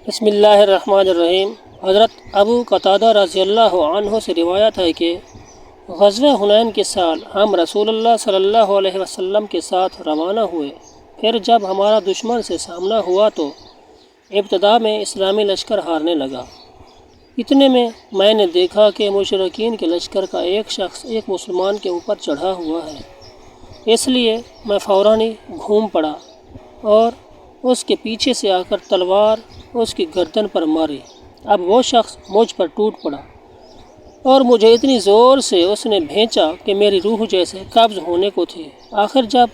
بسم اللہ الرحمن الرحیم۔ حضرت ابو قتادہ رضی اللہ عنہ سے روایت ہے کہ غزوہ حنین کے سال ہم رسول اللہ صلی اللہ علیہ وسلم کے ساتھ روانہ ہوئے۔ پھر جب ہمارا دشمن سے سامنا ہوا تو ابتدا میں اسلامی لشکر ہارنے لگا۔ اتنے میں نے دیکھا کہ مشرکین کے لشکر کا ایک شخص ایک مسلمان کے اوپر چڑھا ہوا ہے۔ اس لیے میں فوراً ہی گھوم پڑا اور اس کے پیچھے سے آ کر تلوار اس کی گردن پر ماری۔ اب وہ شخص مجھ پر ٹوٹ پڑا اور مجھے اتنی زور سے اس نے بھینچا کہ میری روح جیسے قبض ہونے کو تھی۔ آخر جب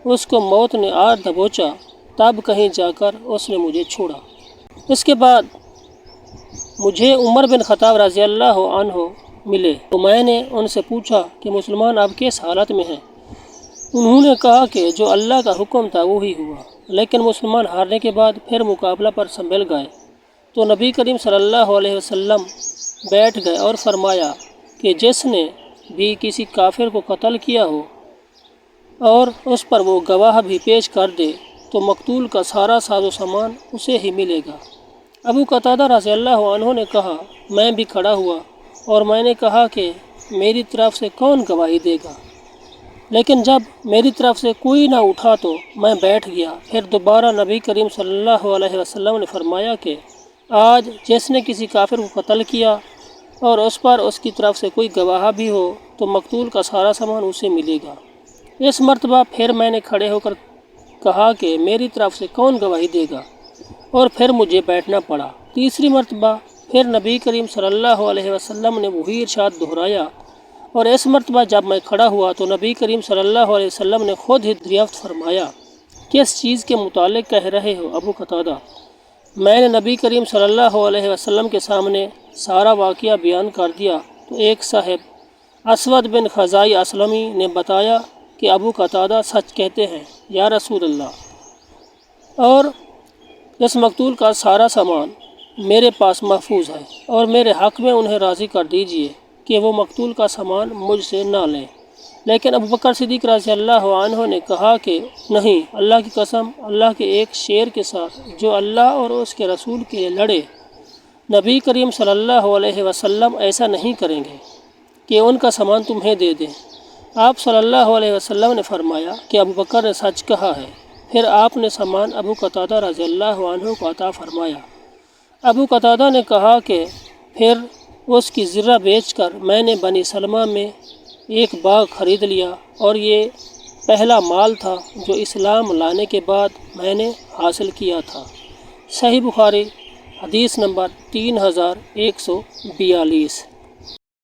اس کو موت نے آ دبوچا تب کہیں جا کر اس نے مجھے چھوڑا۔ اس کے بعد مجھے عمر بن خطاب رضی اللہ عنہ ملے تو میں نے ان سے پوچھا کہ مسلمان اب کس حالت میں ہیں؟ انہوں نے کہا کہ جو اللہ کا حکم تھا وہی ہوا، لیکن مسلمان ہارنے کے بعد پھر مقابلہ پر سنبھل گئے۔ تو نبی کریم صلی اللہ علیہ وسلم بیٹھ گئے اور فرمایا کہ جس نے بھی کسی کافر کو قتل کیا ہو اور اس پر وہ گواہ بھی پیش کر دے تو مقتول کا سارا ساز و سامان اسے ہی ملے گا۔ ابو قتادہ رضی اللہ عنہ نے کہا، میں بھی کھڑا ہوا اور میں نے کہا کہ میری طرف سے کون گواہی دے گا؟ لیکن جب میری طرف سے کوئی نہ اٹھا تو میں بیٹھ گیا۔ پھر دوبارہ نبی کریم صلی اللہ علیہ وسلم نے فرمایا کہ آج جس نے کسی کافر کو قتل کیا اور اس پر اس کی طرف سے کوئی گواہ بھی ہو تو مقتول کا سارا سامان اسے ملے گا۔ اس مرتبہ پھر میں نے کھڑے ہو کر کہا کہ میری طرف سے کون گواہی دے گا، اور پھر مجھے بیٹھنا پڑا۔ تیسری مرتبہ پھر نبی کریم صلی اللہ علیہ وسلم نے وہی ارشاد دہرایا، اور اس مرتبہ جب میں کھڑا ہوا تو نبی کریم صلی اللہ علیہ وسلم نے خود ہی دریافت فرمایا، کس چیز کے متعلق کہہ رہے ہو ابو قتادہ؟ میں نے نبی کریم صلی اللہ علیہ وسلم کے سامنے سارا واقعہ بیان کر دیا تو ایک صاحب اسود بن خزائی اسلمی نے بتایا کہ ابو قتادہ سچ کہتے ہیں یا رسول اللہ، اور اس مقتول کا سارا سامان میرے پاس محفوظ ہے، اور میرے حق میں انہیں راضی کر دیجئے کہ وہ مقتول کا سامان مجھ سے نہ لیں۔ لیکن ابو بکر صدیق رضی اللہ عنہ نے کہا کہ نہیں، اللہ کی قسم، اللہ کے ایک شیر کے ساتھ جو اللہ اور اس کے رسول کے لیے لڑے، نبی کریم صلی اللہ علیہ وسلم ایسا نہیں کریں گے کہ ان کا سامان تمہیں دے دیں۔ آپ صلی اللہ علیہ وسلم نے فرمایا کہ ابو بکر نے سچ کہا ہے۔ پھر آپ نے سامان ابو قتادہ رضی اللہ عنہ کو عطا فرمایا۔ ابو قتادہ نے کہا کہ پھر اس کی زرہ بیچ کر میں نے بنی سلمہ میں ایک باغ خرید لیا، اور یہ پہلا مال تھا جو اسلام لانے کے بعد میں نے حاصل کیا تھا۔ صحیح بخاری حدیث نمبر 3142۔